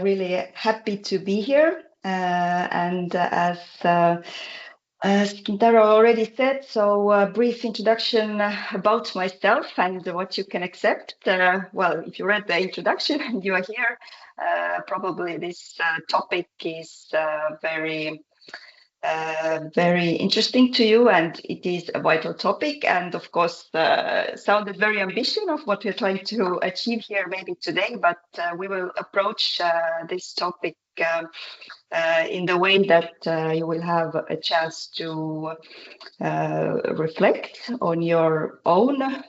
Really happy to be here, and as Kintaro already said, so a brief introduction about myself and what you can accept. Well, if you read the introduction and you are here, probably this topic is very interesting to you, and it is a vital topic, and of course sounded very ambitious of what we're trying to achieve here maybe today, but we will approach this topic in the way that you will have a chance to reflect on your own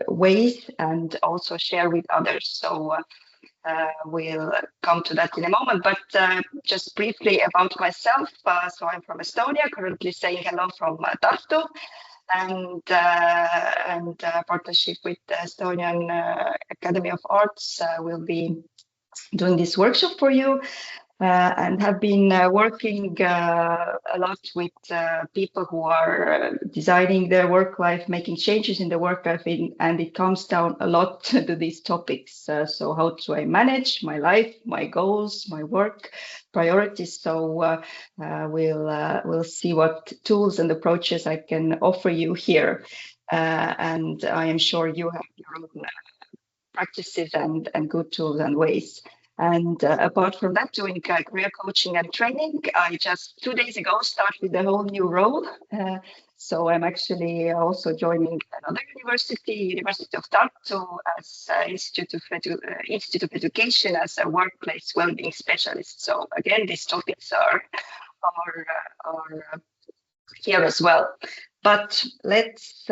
ways and also share with others. So we'll come to that in a moment, but just briefly about myself. So I'm from Estonia, currently saying hello from Tartu, and partnership with the Estonian Academy of Arts will be doing this workshop for you. And have been working a lot with people who are designing their work life, making changes in the work life, and it comes down a lot to these topics. So how do I manage my life, my goals, my work priorities? So we'll see what tools and approaches I can offer you here. And I am sure you have your own practices and good tools and ways. And apart from that, doing career coaching and training, I just 2 days ago started a whole new role. So I'm actually also joining another University of Tartu as Institute of Education as a workplace well-being specialist. So again, these topics are here as well. But let's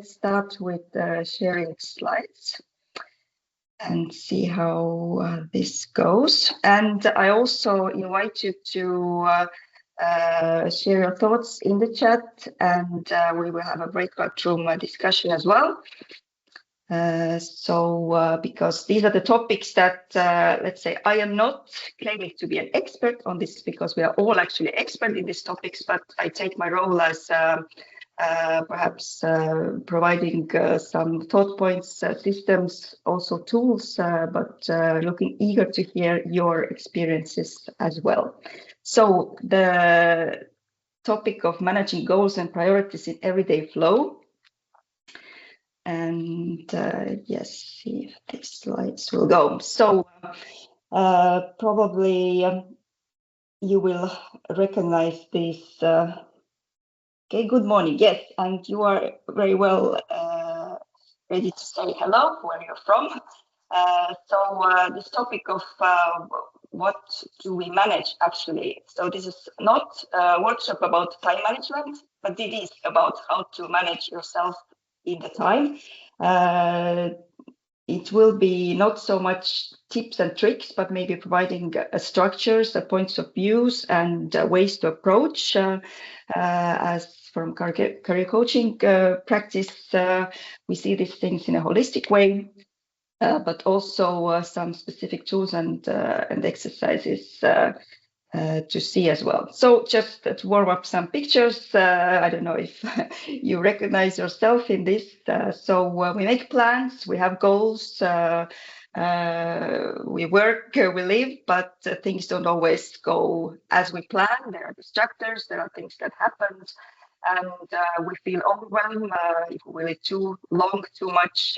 start with sharing slides and see how this goes. And I also invite you to share your thoughts in the chat, and we will have a breakout room discussion as well. Because these are the topics that, let's say, I am not claiming to be an expert on this, because we are all actually expert in these topics, but I take my role as perhaps providing some thought points, systems, also tools, but looking eager to hear your experiences as well. So the topic of managing goals and priorities in everyday flow. And yes, see if these slides will go. So probably you will recognize this. Okay, good morning. Yes, and you are very well ready to say hello, where you're from. So this topic of what do we manage actually. So this is not a workshop about time management, but it is about how to manage yourself in the time. It will be not so much tips and tricks, but maybe providing structures, points of views, and ways to approach. As from career coaching practice, we see these things in a holistic way, but also some specific tools and exercises to see as well. So just to warm up some pictures, I don't know if you recognize yourself in this. So we make plans, we have goals, we work, we live, but things don't always go as we plan. There are distractors, there are things that happen, and we feel overwhelmed. If we wait too long, too much,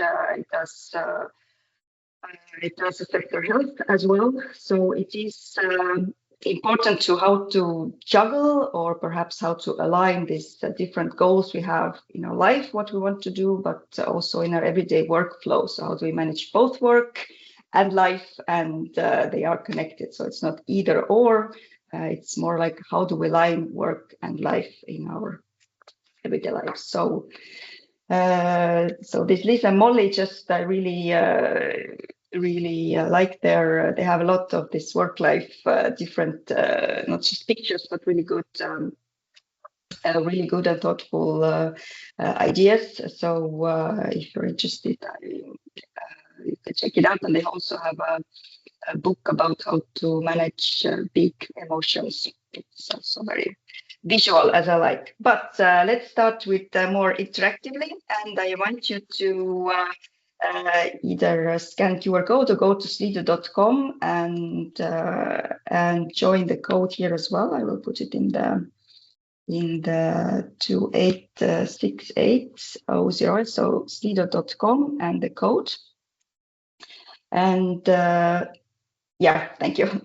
it does affect our health as well. So it is important to how to juggle, or perhaps how to align these different goals we have in our life, what we want to do, but also in our everyday workflow. So how do we manage both work and life, and they are connected. So it's not either or, it's more like how do we align work and life in our everyday life. So this Lisa and Molly just really like they have a lot of this work life different not just pictures, but really good and thoughtful ideas. So if you're interested, you can check it out. And they also have a book about how to manage big emotions. It's also very visual, as I like. But let's start with more interactively, and I want you to either scan QR code or go to slido.com and join the code here as well. I will put it in the 286800, so slido.com and the code. And yeah, thank you.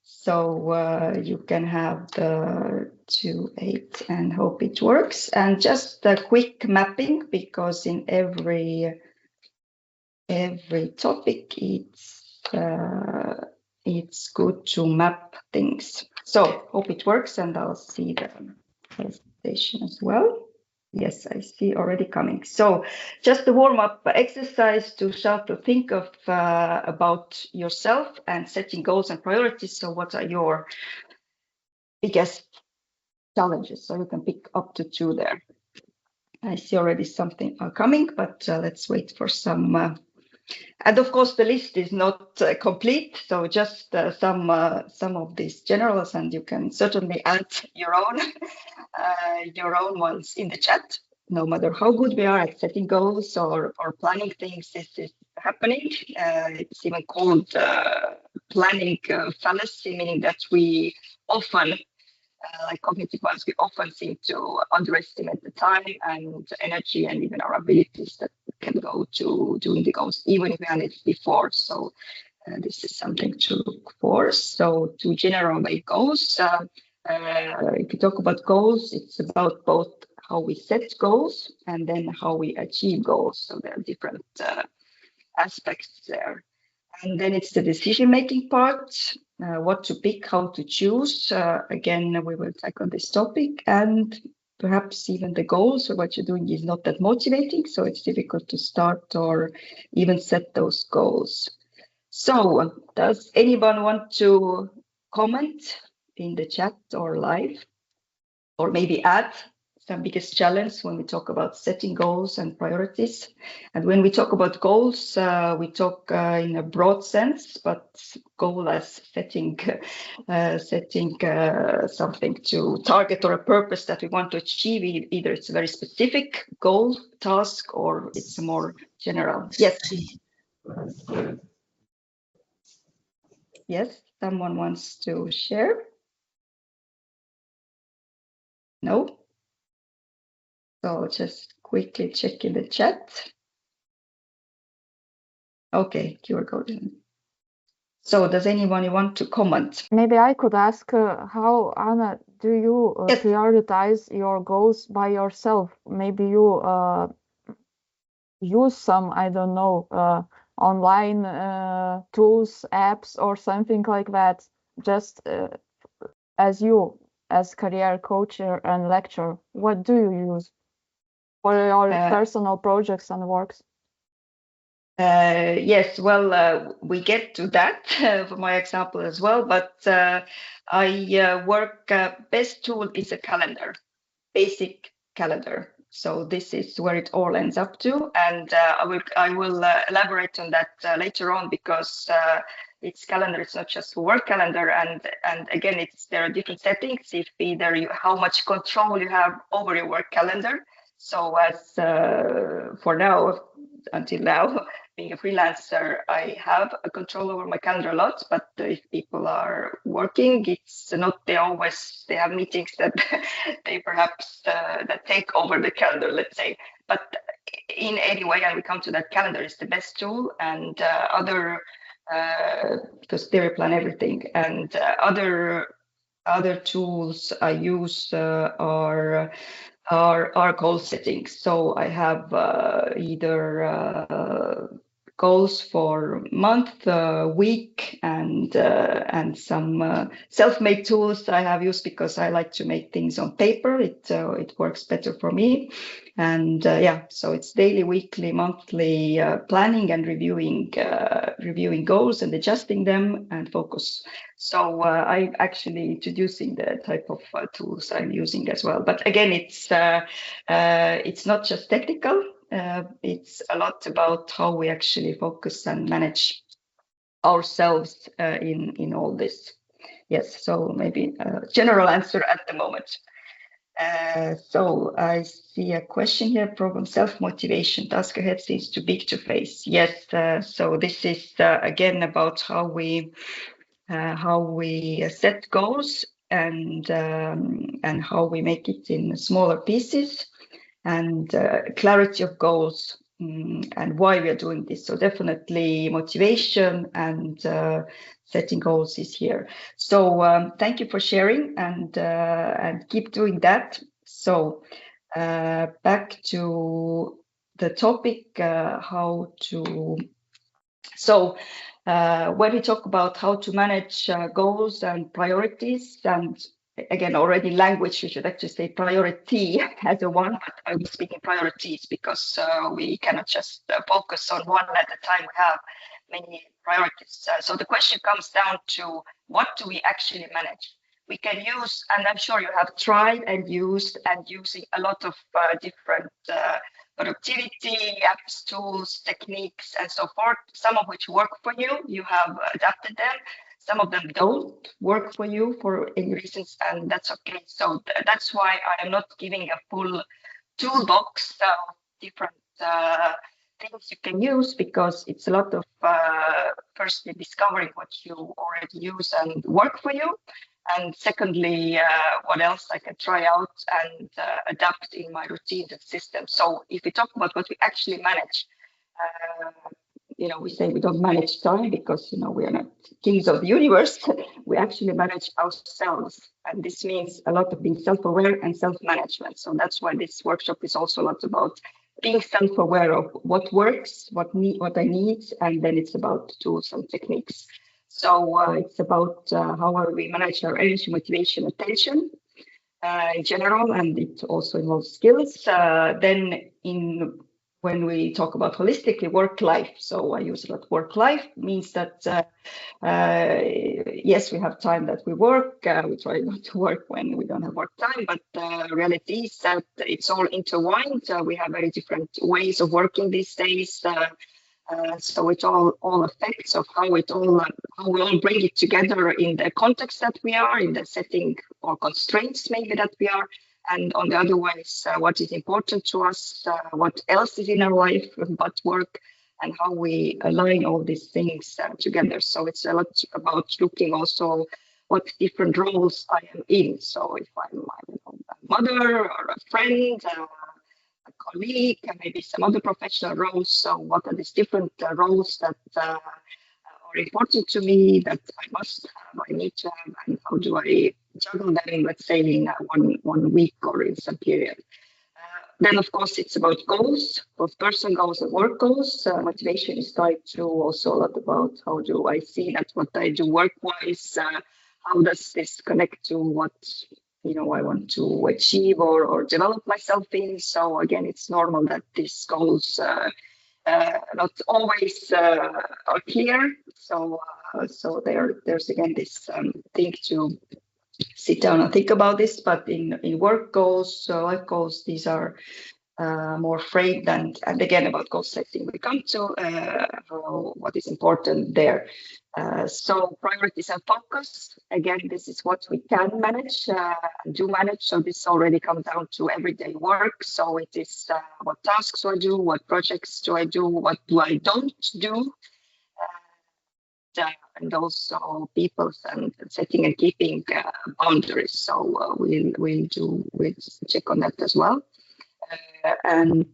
So you can have the 28 and hope it works. And just a quick mapping, because in every topic it's good to map things. So hope it works, and I'll see the presentation as well. Yes, I see already coming. So just a warm-up exercise to start to think of about yourself and setting goals and priorities. So what are your biggest challenges? So you can pick up to 2 there. I see already something are coming, but let's wait for some. And of course, the list is not complete, so just some of these generals, and you can certainly add your own ones in the chat. No matter how good we are at setting goals or planning things, this is happening. It's even called planning fallacy, meaning that we often, like cognitive bias, we often seem to underestimate the time and energy and even our abilities that can go to doing the goals, even if we had it before. So this is something to look for. So to generate goals, if you talk about goals, it's about both how we set goals and then how we achieve goals. So there are different aspects there. And then it's the decision-making part, what to pick, how to choose. Again, we will tackle this topic, and perhaps even the goals or what you're doing is not that motivating, so it's difficult to start or even set those goals. So does anyone want to comment in the chat or live, or maybe add some biggest challenge when we talk about setting goals and priorities? And when we talk about goals, we talk in a broad sense, but goal as setting something to target or a purpose that we want to achieve. Either it's a very specific goal, task, or it's a more general. Yes. Yes, someone wants to share? No? So just quickly check in the chat. Okay, QR code. So does anyone want to comment? Maybe I could ask how, Anna, do you Yes. prioritize your goals by yourself? Maybe you use some, I don't know, online tools, apps, or something like that, just as you, as career coach and lecturer. What do you use for your personal projects and works? Yes, well, we get to that for my example as well, but I work, best tool is a calendar, basic calendar. So this is where it all ends up to, and I will elaborate on that later on, because it's calendar. It's not just work calendar, and again, there are different settings. If either how much control you have over your work calendar. So as for now, until now, being a freelancer, I have a control over my calendar a lot, but if people are working, it's not, they have meetings that they perhaps that take over the calendar, let's say. But in any way, and we come to that, calendar is the best tool, and because they plan everything, and other tools I use are goal settings. So I have either goals for month, week, and some self-made tools I have used because I like to make things on paper. It works better for me. And yeah, so it's daily, weekly, monthly planning and reviewing goals and adjusting them and focus. So I'm actually introducing the type of tools I'm using as well. But again, it's not just technical. It's a lot about how we actually focus and manage ourselves in all this. Yes, so maybe a general answer at the moment. So I see a question here, problem self-motivation, task ahead seems too big to face. Yes, so this is again about how we set goals and how we make it in smaller pieces, and clarity of goals, and why we are doing this. So definitely motivation and setting goals is here. So thank you for sharing, and keep doing that. So back to the topic, how to. So when we talk about how to manage goals and priorities, and again, already language, we should actually say priority as a one, but I was speaking priorities because we cannot just focus on one at a time. We have many priorities. So the question comes down to, what do we actually manage? We can use, and I'm sure you have tried and used and using a lot of different productivity apps, tools, techniques, and so forth, some of which work for you. You have adapted them. Some of them don't work for you for any reasons, and that's okay. So that's why I am not giving a full toolbox of different things you can use, because it's a lot of firstly discovering what you already use and work for you, and secondly, what else I can try out and adapt in my routines and systems. So if we talk about what we actually manage, we say we don't manage time because, we are not kings of the universe. We actually manage ourselves. And this means a lot of being self-aware and self-management. So that's why this workshop is also a lot about being self-aware of what works, what I need, and then it's about tools and techniques. So it's about how we manage our energy, motivation, attention in general, and it also involves skills. Then when we talk about holistically work-life, so I use a lot work-life, means that yes, we have time that we work. We try not to work when we don't have work time, but the reality is that it's all intertwined. We have very different ways of working these days. So it all affects of how we all bring it together in the context that we are, in the setting or constraints maybe that we are, and on the other ways, what is important to us, what else is in our life but work, and how we align all these things together. So it's a lot about looking also what different roles I am in. So if I'm a mother or a friend, a colleague, and maybe some other professional roles. So what are these different roles that are important to me, that I need to have, and how do I juggle them, let's say, in one week or in some period. Then, of course, it's about goals, both personal goals and work goals. Motivation is tied to also a lot about how do I see that what I do work-wise, how does this connect to what I want to achieve or develop myself in. So again, it's normal that these goals not always are clear. So there's again this thing to sit down and think about this. But in work goals, life goals, these are more framed, and again about goal setting we come to what is important there. So priorities and focus, again, this is what we can manage and do manage. So this already comes down to everyday work. So it is what tasks do I do, what projects do I do, what do I don't do, and also people and setting and keeping boundaries. So we'll check on that as well. And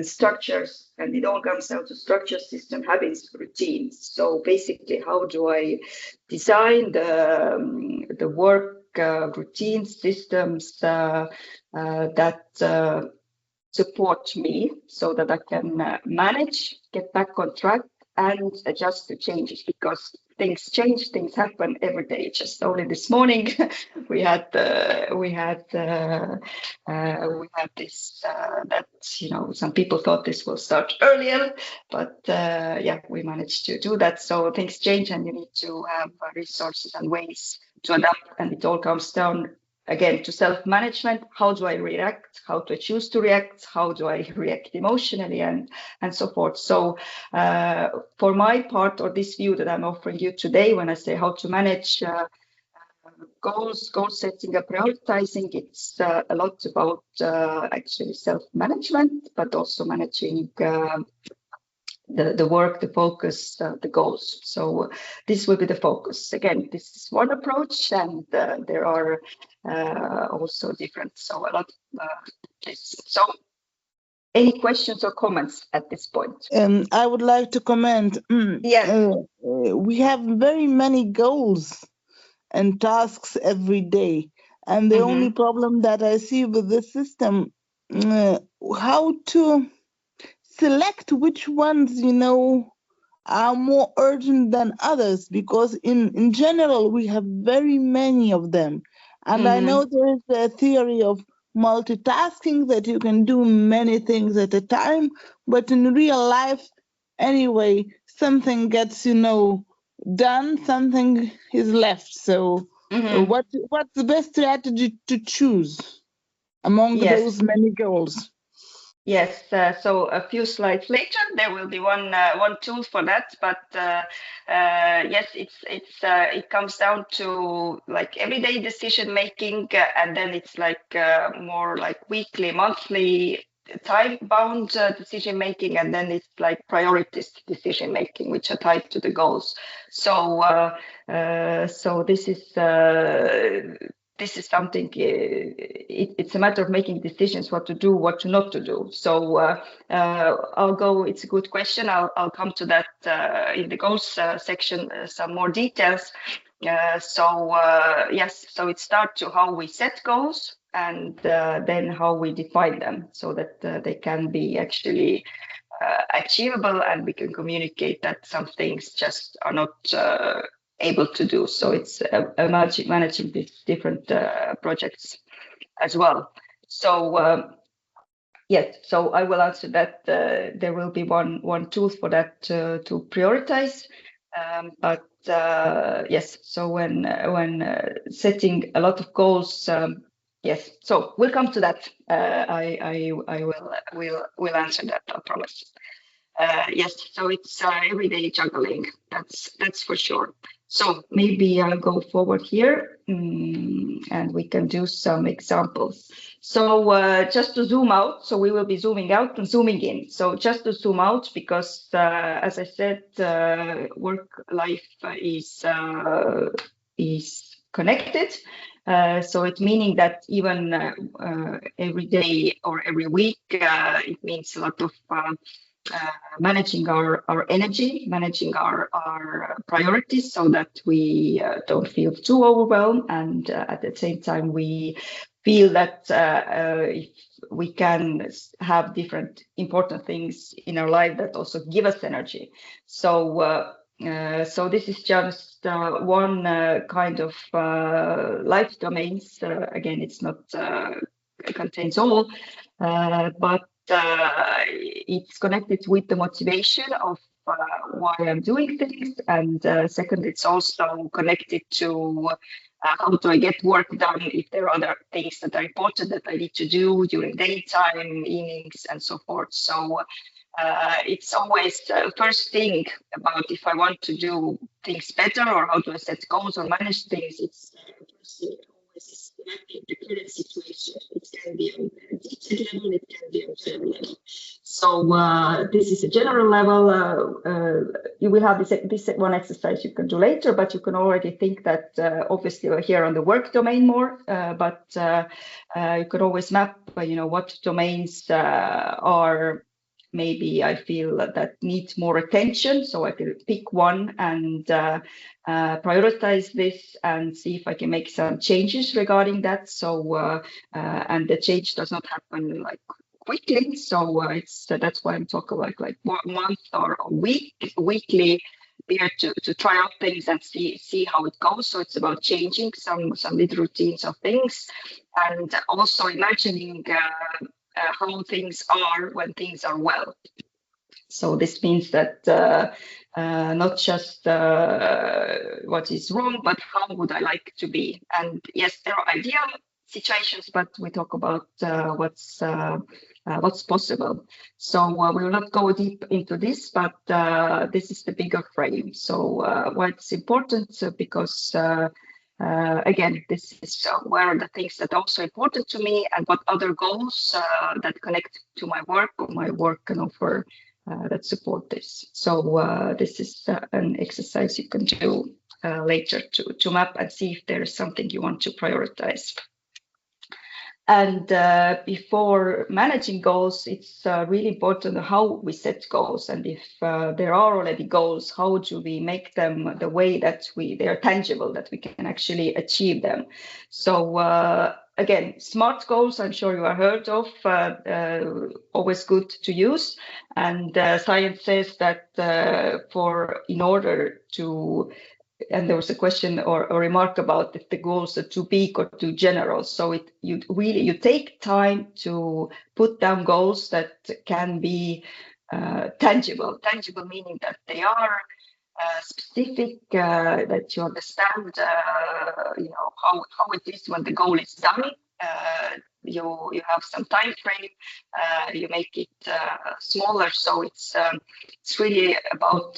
structures, and it all comes down to structure, system, habits, routines. So basically, how do I design the work routine systems that support me, so that I can manage, get back on track, and adjust to changes, because things change, things happen every day. Just only this morning, we had this that some people thought this will start earlier, but yeah, we managed to do that. So things change, and you need to have resources and ways to adapt, and it all comes down again, to self-management. How do I react? How do I choose to react? How do I react emotionally, and so forth? So for my part, or this view that I'm offering you today, when I say how to manage goal setting and prioritizing, it's a lot about actually self-management, but also managing the work, the focus, the goals. So this will be the focus. Again, this is one approach, and there are also different. So a lot of this. So any questions or comments at this point? I would like to comment. Yes. We have very many goals and tasks every day. And the only problem that I see with this system, how to select which ones, are more urgent than others, because in general, we have very many of them. And I know there is a theory of multitasking, that you can do many things at a time, but in real life, anyway, something gets, done, something is left. So what's the best strategy to choose among those many goals? Yes, so a few slides later there will be one tool for that, but yes, it comes down to like everyday decision making, and then it's like more like weekly, monthly, time bound decision making, and then it's like priorities decision making, which are tied to the goals. So so this is something, it's a matter of making decisions, what to do, what to not to do. So I'll go, it's a good question. I'll come to that in the goals section, some more details. So yes, so it starts to how we set goals, and then how we define them, so that they can be actually achievable, and we can communicate that some things just are not able to do. So it's managing these different projects as well. So yes, so I will answer that. There will be one tool for that to prioritize. But yes, so when setting a lot of goals, yes, so we'll come to that. I will answer that, I promise. Yes, so it's everyday juggling. That's for sure. So maybe I'll go forward here, and we can do some examples. So just to zoom out, so we will be zooming out and zooming in. So just to zoom out, because as I said, work life is connected. So it's meaning that even every day or every week, it means a lot of managing our energy, managing our priorities, so that we don't feel too overwhelmed, and at the same time we feel that if we can have different important things in our life that also give us energy. So so this is just one kind of life domains. Again, it's not it contains all, but it's connected with the motivation of why I'm doing things, and second, it's also connected to how do I get work done if there are other things that are important that I need to do during daytime, evenings, and so forth. So it's always first thing about if I want to do things better, or how do I set goals or manage things, it's first thing always mapping the current situation. It can be on a detailed level, it can be on a general level. So this is a general level. You will have this one exercise you can do later, but you can already think that obviously we're here on the work domain more, but you could always map, what domains are maybe I feel that needs more attention. So I can pick one and prioritize this and see if I can make some changes regarding that. So and the change does not happen like quickly. So that's why I'm talking about like 1 month or a weekly period to try out things and see how it goes. So it's about changing some little routines of things, and also imagining how things are when things are well. So this means that not just what is wrong, but how would I like to be? And yes, there are ideal situations, but we talk about what's possible. So we will not go deep into this, but this is the bigger frame. So why it's important, because again, this is where are the things that are also important to me, and what other goals that connect to my work, or my work can offer that support this. So this is an exercise you can do later to map and see if there is something you want to prioritize. And before managing goals, it's really important how we set goals. And if there are already goals, how do we make them the way that they are tangible, that we can actually achieve them? So again, SMART goals, I'm sure you have heard of, always good to use. And science says that in order to, and there was a question or a remark about if the goals are too big or too general. So you take time to put down goals that can be tangible. Tangible meaning that they are specific, that you understand, how it is when the goal is done. You have some time frame. You make it smaller, so it's really about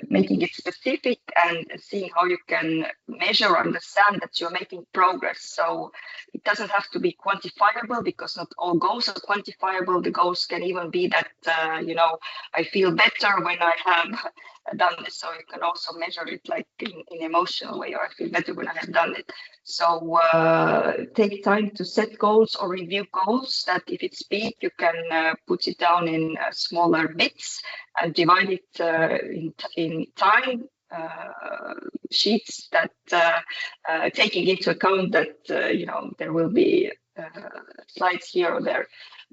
making it specific and seeing how you can measure, understand that you're making progress. So it doesn't have to be quantifiable, because not all goals are quantifiable. The goals can even be that I feel better when I have done this. So you can also measure it like in emotional way, or I feel better when I have done it. So take time to set goals or review goals, that if it's big, you can put it down in smaller bits and divide it in time sheets, that taking into account that there will be slides here or there.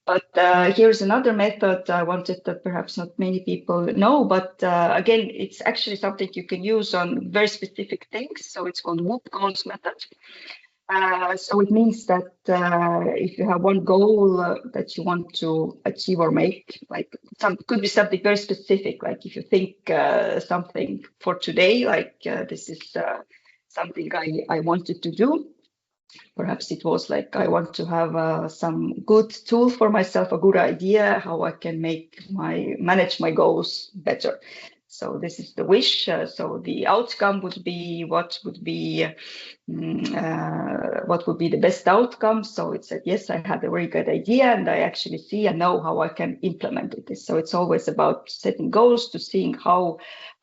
But here's another method I wanted that perhaps not many people know, but again, it's actually something you can use on very specific things. So it's called WOOP goals method. So it means that if you have one goal that you want to achieve or make, like could be something very specific, like if you think something for today, like this is something I wanted to do. Perhaps it was like, I want to have some good tool for myself, a good idea how I can manage my goals better. So this is the wish. So the outcome would be what would be the best outcome. So it said, yes, I had a very good idea, and I actually see and know how I can implement it. So it's always about setting goals to seeing how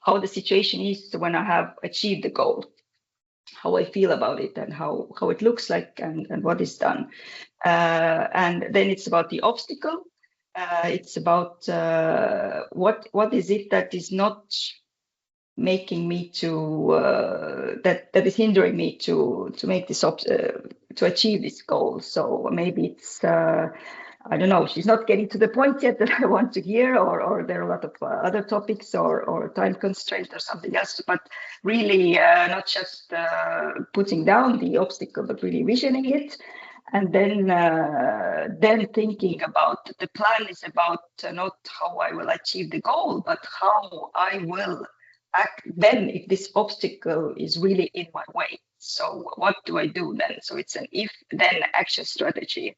the situation is when I have achieved the goal, how I feel about it, and how it looks like, and what is done. And then it's about the obstacle. It's about what is it that is not making me to that is hindering me to make this to achieve this goal. So maybe it's I don't know, she's not getting to the point yet that I want to hear, or there are a lot of other topics, or time constraint or something else, but really not just putting down the obstacle, but really visioning it. And then thinking about the plan is about not how I will achieve the goal, but how I will act then if this obstacle is really in my way. So what do I do then? So it's an if-then action strategy.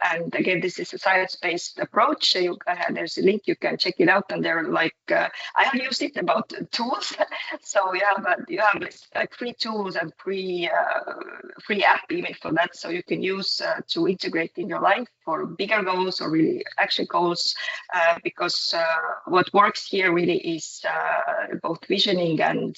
And again, this is a science-based approach. There's a link, you can check it out, and they're like I have used it about tools. So you have like free tools and free app even for that. So you can use to integrate in your life for bigger goals or really action goals, because what works here really is both visioning and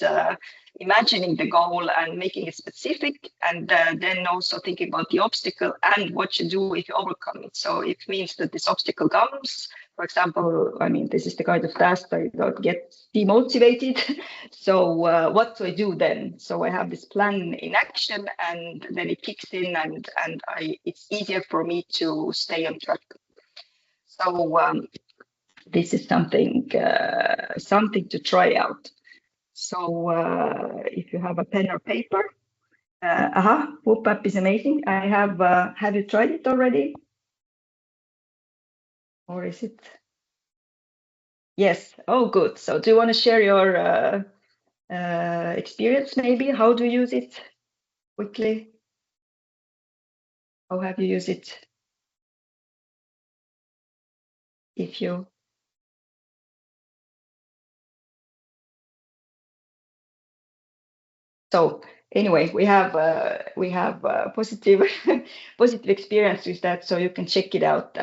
imagining the goal and making it specific, and then also thinking about the obstacle and what you do if you overcome it. So it means that this obstacle comes, for example, I mean, this is the kind of task that I don't get demotivated. So what do I do then? So I have this plan in action, and then it kicks in, and it's easier for me to stay on track. So this is something to try out. So if you have a pen or paper, WOOP app is amazing. I have you tried it already? Or is it? Yes. Oh, good. So do you want to share your experience maybe? How do you use it quickly? How have you used it? If you so anyway, we have positive positive experience with that, so you can check it out.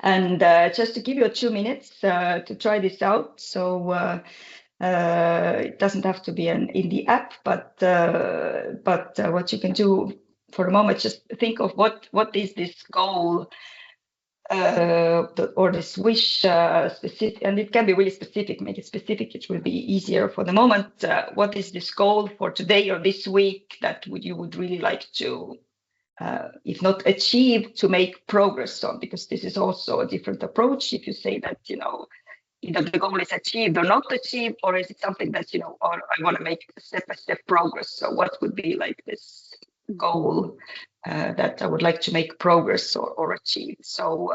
And just to give you 2 minutes to try this out. So it doesn't have to be in the app, but what you can do for the moment, just think of what is this goal or this wish specific, and it can be really specific. Make it specific, it will be easier for the moment. What is this goal for today or this week that you would really like to, if not achieve, to make progress on? Because this is also a different approach. If you say that, either the goal is achieved or not achieved, or is it something that, or I want to make step-by-step progress. So what would be like this goal that I would like to make progress or achieve? So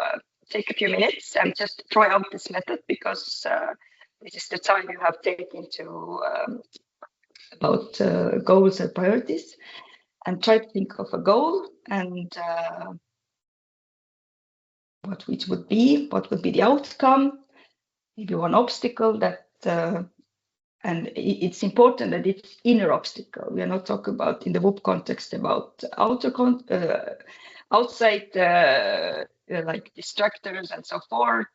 take a few minutes and just try out this method, because this is the time you have taken to about goals and priorities, and try to think of a goal and what it would be, what would be the outcome, maybe one obstacle that, and it's important that it's inner obstacle. We are not talking about, in the WOOP context, about outside like distractors and so forth,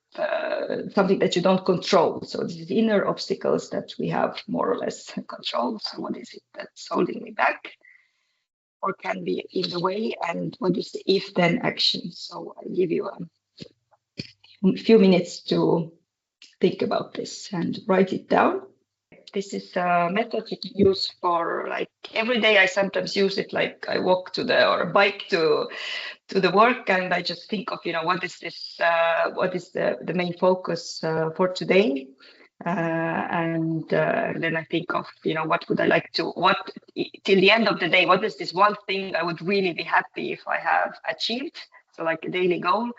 something that you don't control. So this is inner obstacles that we have more or less control. So what is it that's holding me back or can be in the way, and what is the if-then action? So I'll give you a few minutes to think about this and write it down. This is a method you can use for, like, every day. I sometimes use it, like I walk to or bike to the work, and I just think of, what is this, what is the main focus for today, and then I think of, what would I like to, till the end of the day, what is this one thing I would really be happy if I have achieved? So like a daily goal.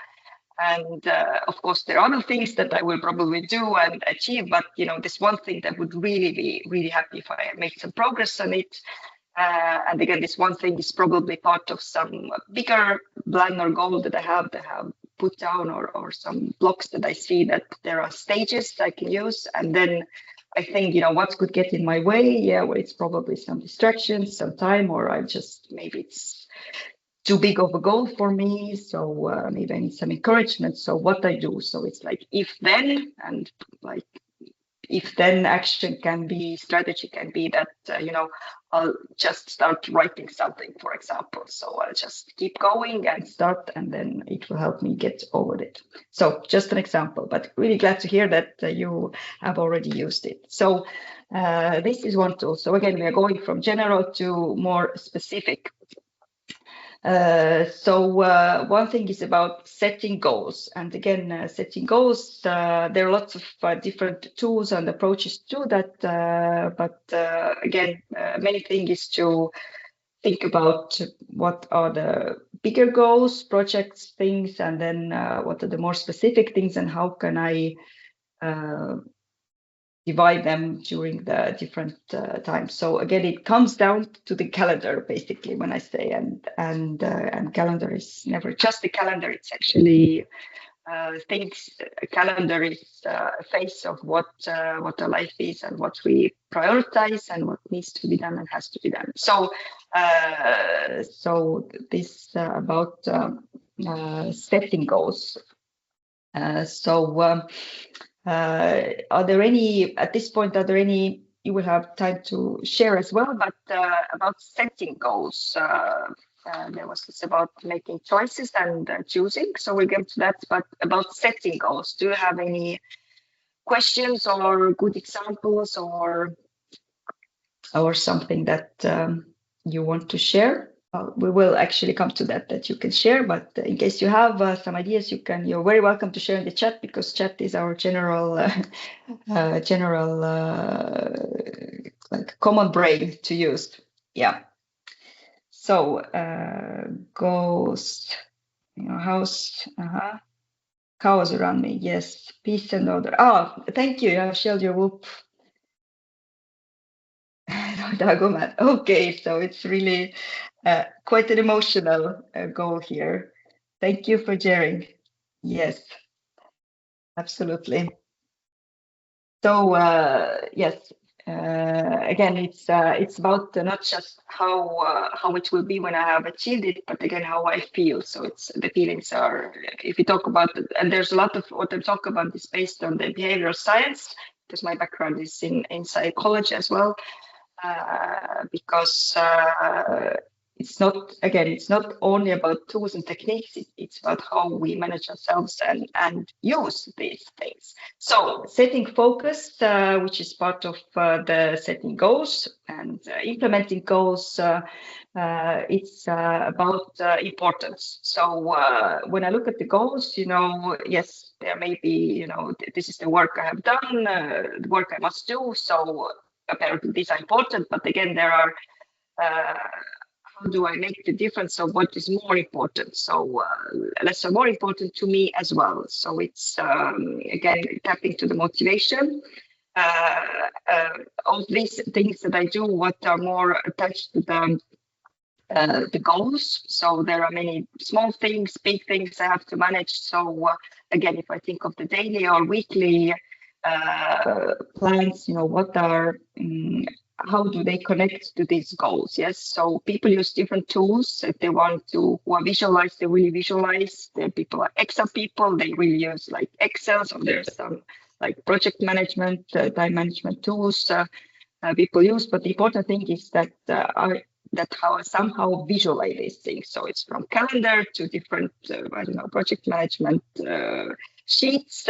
And of course, there are other things that I will probably do and achieve, but this one thing that would really be really happy if I make some progress on it. And again, this one thing is probably part of some bigger plan or goal that I have put down, or some blocks that I see that there are stages I can use. And then I think, what could get in my way? Yeah, well, it's probably some distractions, some time, or maybe it's too big of a goal for me, so maybe I need some encouragement. So what I do, so it's like if then, and like if then action can be, strategy can be that I'll just start writing something, for example. So I'll just keep going and start, and then it will help me get over it. So just an example, but really glad to hear that you have already used it. So this is one tool. So again, we are going from general to more specific. So one thing is about setting goals, and again, setting goals, there are lots of different tools and approaches to that, but again, main thing is to think about what are the bigger goals, projects, things, and then what are the more specific things, and how can I divide them during the different times. So again, it comes down to the calendar, basically, when I say, and calendar is never just the calendar. It's actually things. A calendar is a face of what our life is, and what we prioritize, and what needs to be done and has to be done. So so this about setting goals. Are there any, at this point, you will have time to share as well, but about setting goals, there was this about making choices and choosing, so we'll get to that, but about setting goals, do you have any questions or good examples or something that you want to share? We will actually come to that you can share, but in case you have some ideas, you're very welcome to share in the chat, because chat is our general like common brain to use. Yeah. So goals, house, cows around me. Yes, peace and order. Oh, thank you. You have shared your WOOP. Dagoman. Okay, so it's really quite an emotional goal here. Thank you for sharing. Yes, absolutely. So yes, again, it's about not just how it will be when I have achieved it, but again how I feel. So it's the feelings are, if you talk about it, and there's a lot of what I talk about is based on the behavioral science, because my background is in psychology as well. Because it's not only about tools and techniques, it's about how we manage ourselves and use these things. So setting focus, which is part of the setting goals and implementing goals, it's about importance. So when I look at the goals, yes, there may be, this is the work I have done, the work I must do. So apparently these are important, but again, there are, how do I make the difference of what is more important? So less or more important to me as well. So it's, again, tapping to the motivation. All these things that I do, what are more attached to the goals. So there are many small things, big things I have to manage. So again, if I think of the daily or weekly plans, what are, how do they connect to these goals? Yes, so people use different tools. If they want to visualize, they really visualize. There people are Excel people, they really use like Excel. So there's some like project management, time management tools people use. But the important thing is that how I somehow visualize these things. So it's from calendar to different, project management sheets.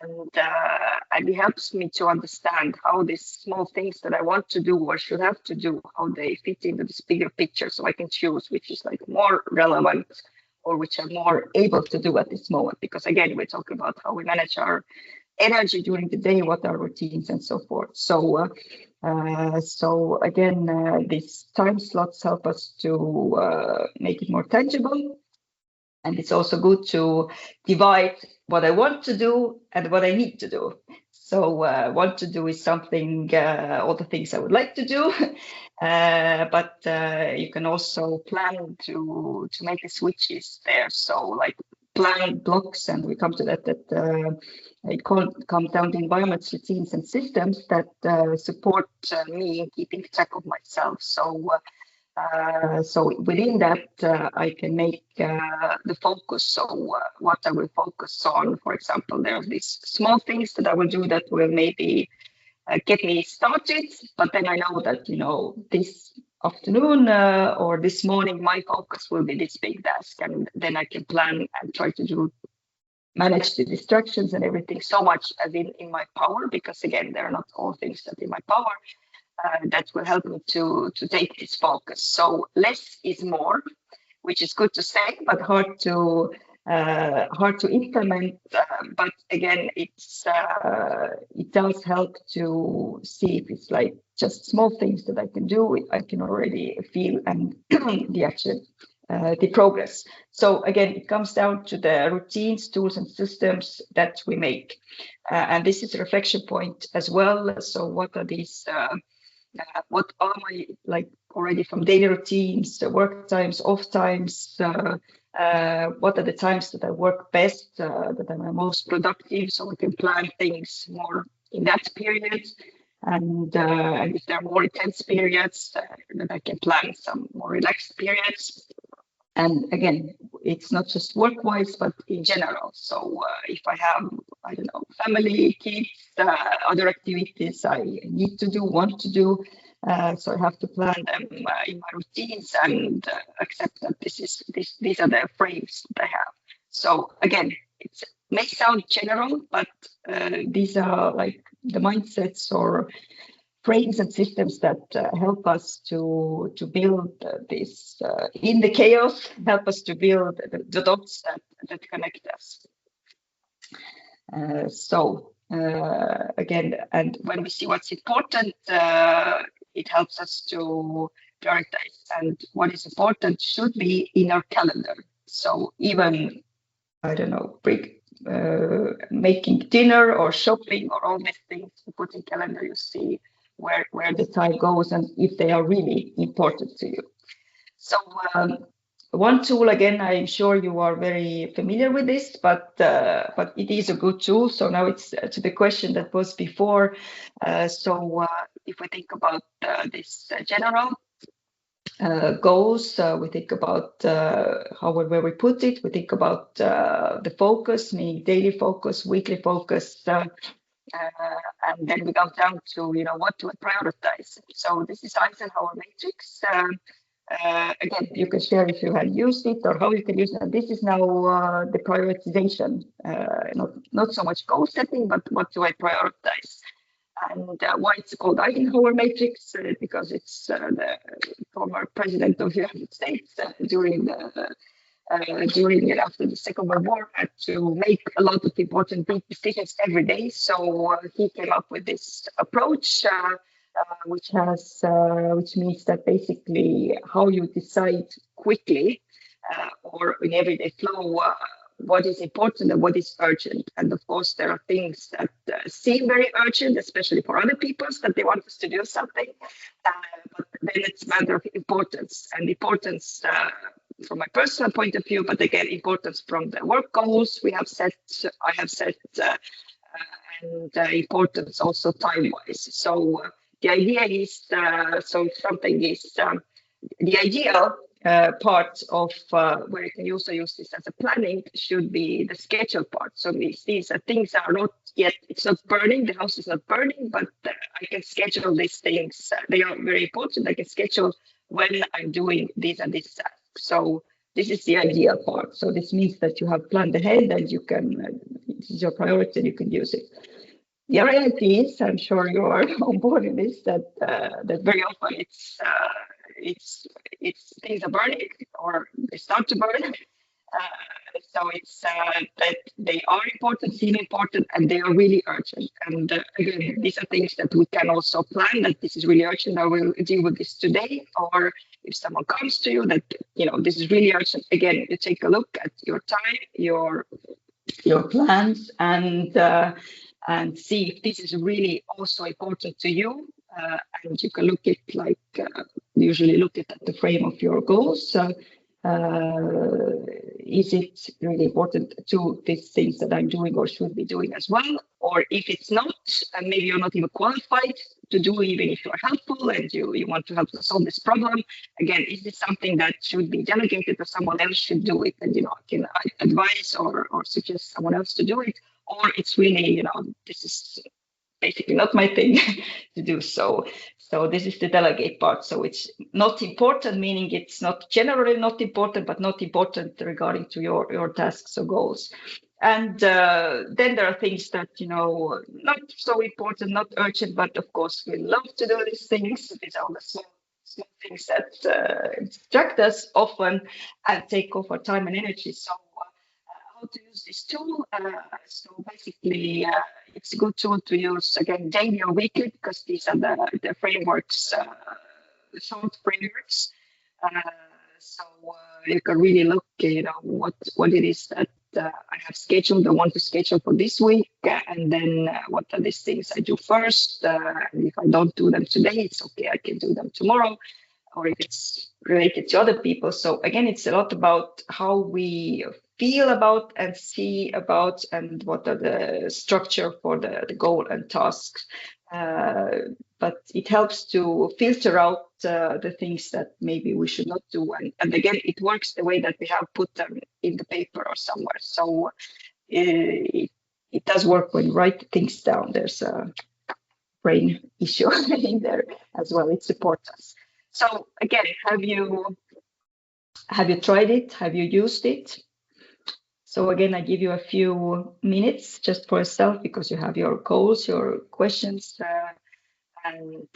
And it helps me to understand how these small things that I want to do or should have to do, how they fit into this bigger picture, so I can choose which is like more relevant or which I'm more able to do at this moment. Because again, we're talking about how we manage our energy during the day, what are routines and so forth. So again, these time slots help us to make it more tangible. And it's also good to divide what I want to do and what I need to do. So want to do is something, all the things I would like to do, but you can also plan to make the switches there. So like plan blocks, and we come to that it comes down to environments, routines, and systems that support me in keeping track of myself. So within that, I can make the focus. So what I will focus on, for example, there are these small things that I will do that will maybe get me started. But then I know that, this afternoon or this morning, my focus will be this big task. And then I can plan and try to manage the distractions and everything so much as in my power, because again, there are not all things that in my power. That will help me to take this focus. So less is more, which is good to say, but hard to implement. But again, it does help to see if it's like just small things that I can do. I can already feel and the progress. So again, it comes down to the routines, tools, and systems that we make. And this is a reflection point as well. So what are these? What are my, like, already from daily routines, work times, off times, what are the times that I work best, that I'm most productive, so I can plan things more in that period. And if there are more intense periods, then I can plan some more relaxed periods. And again, it's not just work-wise, but in general. So if I have, I don't know, family, kids, other activities I need to do, want to do, so I have to plan them in my routines and accept that these are the frames that I have. So again, it may sound general, but these are like the mindsets or frames and systems that help us to build this in the chaos, help us to build the dots that connect us. Again, and when we see what's important, it helps us to prioritize. And what is important should be in our calendar. So even, I don't know, making dinner or shopping or all these things you put in calendar, you see where the time goes and if they are really important to you. So one tool, again, I'm sure you are very familiar with this, but it is a good tool. So now it's to the question that was before. If we think about this general goals, we think about where we put it. We think about the focus, meaning daily focus, weekly focus, and then we go down to what to prioritize. So this is Eisenhower matrix. Again, you can share if you have used it or how you can use it. And this is now the prioritization, not so much goal setting, but what do I prioritize? And why it's called Eisenhower matrix, because it's the former president of the United States during and after the Second World War had to make a lot of important big decisions every day. So he came up with this approach, which means that basically how you decide quickly or in everyday flow what is important and what is urgent. And of course, there are things that seem very urgent, especially for other people, that they want us to do something. But then it's a matter of importance, and importance from my personal point of view, but again, importance from the work goals I have set, and importance also time-wise. So the idea is, so something is the ideal part of where you can also use this as a planning should be the schedule part. So these things are not yet, it's not burning, the house is not burning, but I can schedule these things. They are very important. I can schedule when I'm doing this and this task. So this is the ideal part. So this means that you have planned ahead and you can, this is your priority and you can use it. The reality is, I'm sure you are on board in this, that very often it's things are burning or they start to burn. So it's that they are important, seem important, and they are really urgent. And again, these are things that we can also plan, that this is really urgent, I will deal with this today. Or if someone comes to you that, this is really urgent, again, you take a look at your time, your plans, and see if this is really also important to you. And you can look at usually look at the frame of your goals. Is it really important to these things that I'm doing or should be doing as well? Or if it's not, and maybe you're not even qualified to do, even if you're helpful and you want to help to solve this problem, again, is this something that should be delegated or someone else should do it? And, I can advise or suggest someone else to do it, or it's really, this is basically not my thing to do. So this is the delegate part. So it's not important, meaning it's not generally not important, but not important regarding to your tasks or goals. And then there are things that, not so important, not urgent, but of course we love to do these things. These are the small things that distract us often and take off our time and energy. So how to use this tool? So basically, it's a good tool to use, again, daily or weekly, because these are the frameworks, short frameworks. So you can really look, what it is that I have scheduled, I want to schedule for this week, and then what are these things I do first. And if I don't do them today, it's okay, I can do them tomorrow, or if it's related to other people. So again, it's a lot about how we feel about and see about, and what are the structure for the goal and tasks. But it helps to filter out the things that maybe we should not do. And again, it works the way that we have put them in the paper or somewhere. So it does work when you write things down. There's a brain issue in there as well. It supports us. So again, have you tried it? Have you used it? So again, I give you a few minutes just for yourself, because you have your goals, your questions, and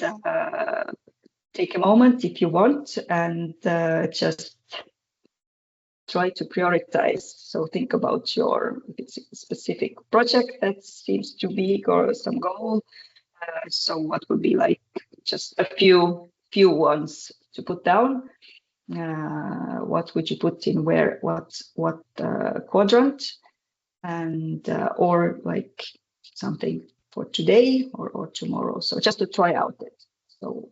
take a moment if you want, and just try to prioritize. So think about if it's a specific project that seems too big or some goal. So what would be like just a few ones to put down? What would you put in where, what quadrant, and or like something for today or tomorrow. So just to try out it. So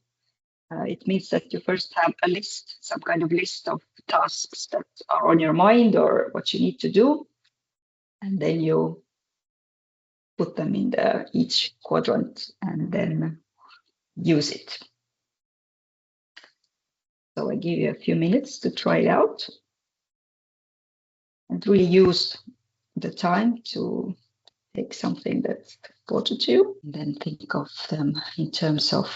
it means that you first have a list, some kind of list of tasks that are on your mind or what you need to do. And then you put them in each quadrant and then use it. So I give you a few minutes to try it out and really use the time to take something that's important to you, and then think of them in terms of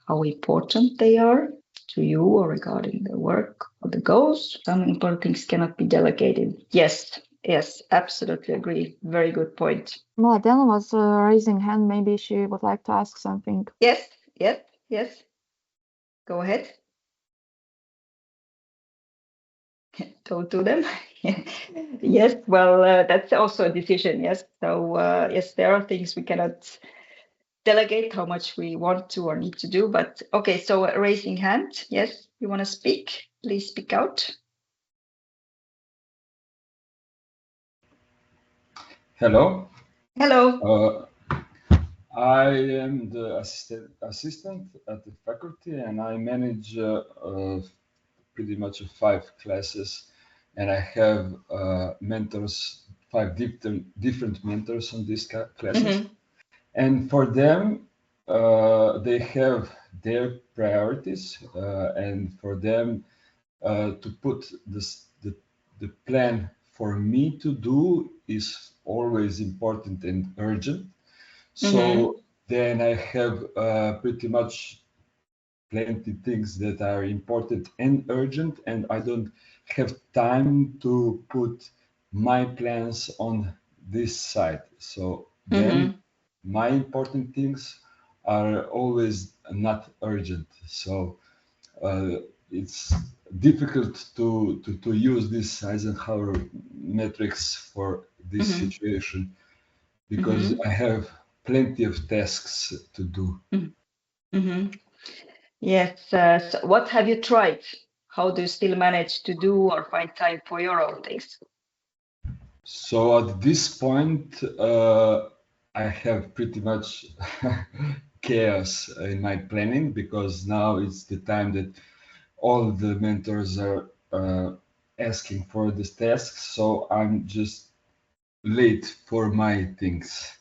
how important they are to you or regarding the work or the goals. Some important things cannot be delegated. Yes, absolutely agree. Very good point. Mladen was raising hand. Maybe she would like to ask something. Yes. Go ahead. Don't do them. Yes, well, that's also a decision. Yes. So yes, there are things we cannot delegate how much we want to or need to do. But okay, so raising hand. Yes, you want to speak? Please speak out. Hello. Hello. I am the assistant at the faculty, and I manage pretty much 5 classes, and I have mentors, 5 different mentors on these classes. Mm-hmm. And for them, they have their priorities, and for them to put the plan for me to do is always important and urgent. So then I have pretty much plenty things that are important and urgent, and I don't have time to put my plans on this side. So then my important things are always not urgent. So it's difficult to use this Eisenhower metrics for this situation, because I have plenty of tasks to do. Yes. So what have you tried? How do you still manage to do or find time for your own things? So at this point, I have pretty much chaos in my planning, because now it's the time that all the mentors are asking for these tasks. So I'm just late for my things.